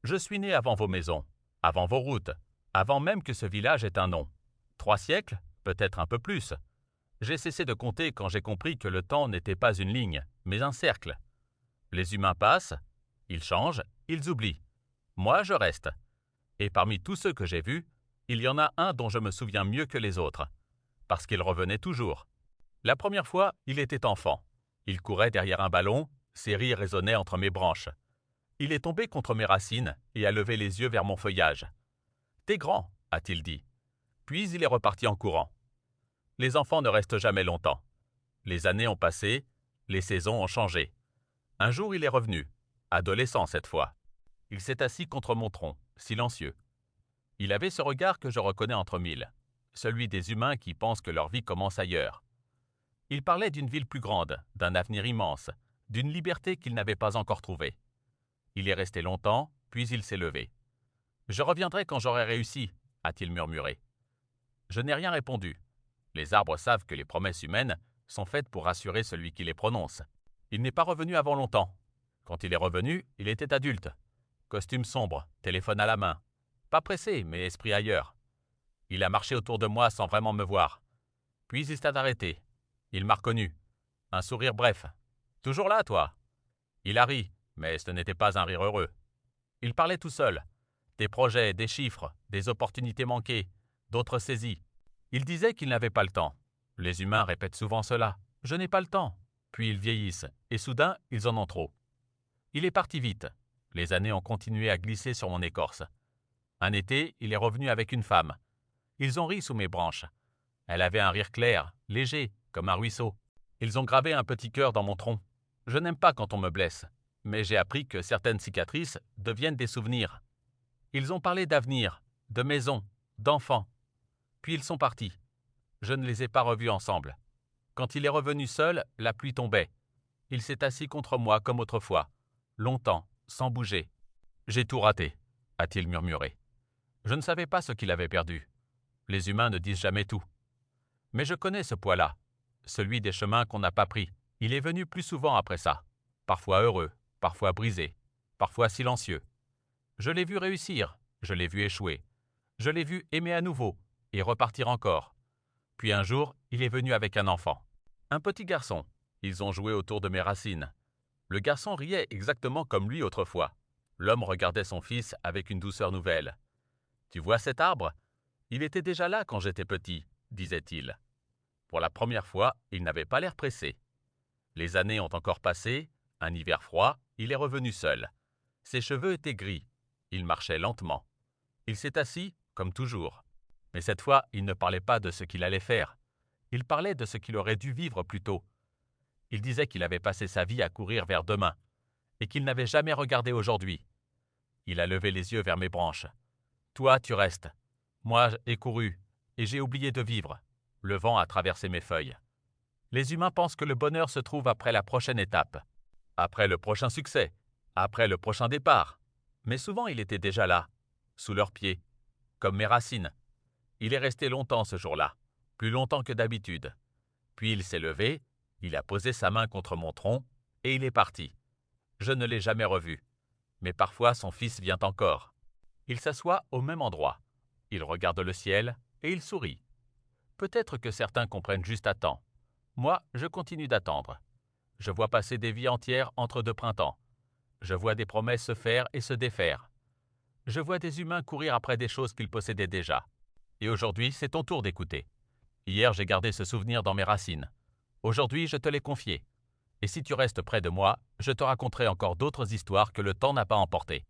Je suis né avant vos maisons, avant vos routes, avant même que ce village ait un nom. 3 siècles, peut-être un peu plus. J'ai cessé de compter quand j'ai compris que le temps n'était pas une ligne, mais un cercle. Les humains passent, ils changent, ils oublient. Moi, je reste. Et parmi tous ceux que j'ai vus, il y en a un dont je me souviens mieux que les autres, parce qu'il revenait toujours. La première fois, il était enfant. Il courait derrière un ballon, ses rires résonnaient entre mes branches. Il est tombé contre mes racines et a levé les yeux vers mon feuillage. « T'es grand », a-t-il dit. Puis il est reparti en courant. Les enfants ne restent jamais longtemps. Les années ont passé, les saisons ont changé. Un jour, il est revenu, adolescent cette fois. Il s'est assis contre mon tronc, silencieux. Il avait ce regard que je reconnais entre mille, celui des humains qui pensent que leur vie commence ailleurs. Il parlait d'une ville plus grande, d'un avenir immense, d'une liberté qu'il n'avait pas encore trouvée. Il est resté longtemps, puis il s'est levé. « Je reviendrai quand j'aurai réussi », a-t-il murmuré. Je n'ai rien répondu. Les arbres savent que les promesses humaines sont faites pour rassurer celui qui les prononce. Il n'est pas revenu avant longtemps. Quand il est revenu, il était adulte. Costume sombre, téléphone à la main. Pas pressé, mais esprit ailleurs. Il a marché autour de moi sans vraiment me voir. Puis il s'est arrêté. Il m'a reconnu. Un sourire bref. « Toujours là, toi ?» Il a ri, mais ce n'était pas un rire heureux. Il parlait tout seul. Des projets, des chiffres, des opportunités manquées, d'autres saisies. Il disait qu'il n'avait pas le temps. Les humains répètent souvent cela. « Je n'ai pas le temps ». Puis ils vieillissent, et soudain, ils en ont trop. Il est parti vite. Les années ont continué à glisser sur mon écorce. Un été, il est revenu avec une femme. Ils ont ri sous mes branches. Elle avait un rire clair, léger, comme un ruisseau. Ils ont gravé un petit cœur dans mon tronc. Je n'aime pas quand on me blesse, mais j'ai appris que certaines cicatrices deviennent des souvenirs. Ils ont parlé d'avenir, de maison, d'enfants. Puis ils sont partis. Je ne les ai pas revus ensemble. Quand il est revenu seul, la pluie tombait. Il s'est assis contre moi comme autrefois, longtemps, sans bouger. « J'ai tout raté », a-t-il murmuré. Je ne savais pas ce qu'il avait perdu. Les humains ne disent jamais tout. Mais je connais ce poids-là, celui des chemins qu'on n'a pas pris. Il est venu plus souvent après ça, parfois heureux, parfois brisé, parfois silencieux. Je l'ai vu réussir, je l'ai vu échouer. Je l'ai vu aimer à nouveau et repartir encore. Puis un jour, il est venu avec un enfant. Un petit garçon. Ils ont joué autour de mes racines. Le garçon riait exactement comme lui autrefois. L'homme regardait son fils avec une douceur nouvelle. « Tu vois cet arbre ? Il était déjà là quand j'étais petit, » disait-il. Pour la première fois, il n'avait pas l'air pressé. Les années ont encore passé, un hiver froid, il est revenu seul. Ses cheveux étaient gris. Il marchait lentement. Il s'est assis, comme toujours. Mais cette fois, il ne parlait pas de ce qu'il allait faire. Il parlait de ce qu'il aurait dû vivre plus tôt. Il disait qu'il avait passé sa vie à courir vers demain et qu'il n'avait jamais regardé aujourd'hui. Il a levé les yeux vers mes branches. « Toi, tu restes. Moi, j'ai couru et j'ai oublié de vivre. » Le vent a traversé mes feuilles. Les humains pensent que le bonheur se trouve après la prochaine étape, après le prochain succès, après le prochain départ. Mais souvent, il était déjà là, sous leurs pieds, comme mes racines. Il est resté longtemps ce jour-là, plus longtemps que d'habitude. Puis il s'est levé, il a posé sa main contre mon tronc et il est parti. Je ne l'ai jamais revu, mais parfois son fils vient encore. Il s'assoit au même endroit. Il regarde le ciel et il sourit. Peut-être que certains comprennent juste à temps. Moi, je continue d'attendre. Je vois passer des vies entières entre deux printemps. Je vois des promesses se faire et se défaire. Je vois des humains courir après des choses qu'ils possédaient déjà. Et aujourd'hui, c'est ton tour d'écouter. Hier, j'ai gardé ce souvenir dans mes racines. Aujourd'hui, je te l'ai confié. Et si tu restes près de moi, je te raconterai encore d'autres histoires que le temps n'a pas emportées.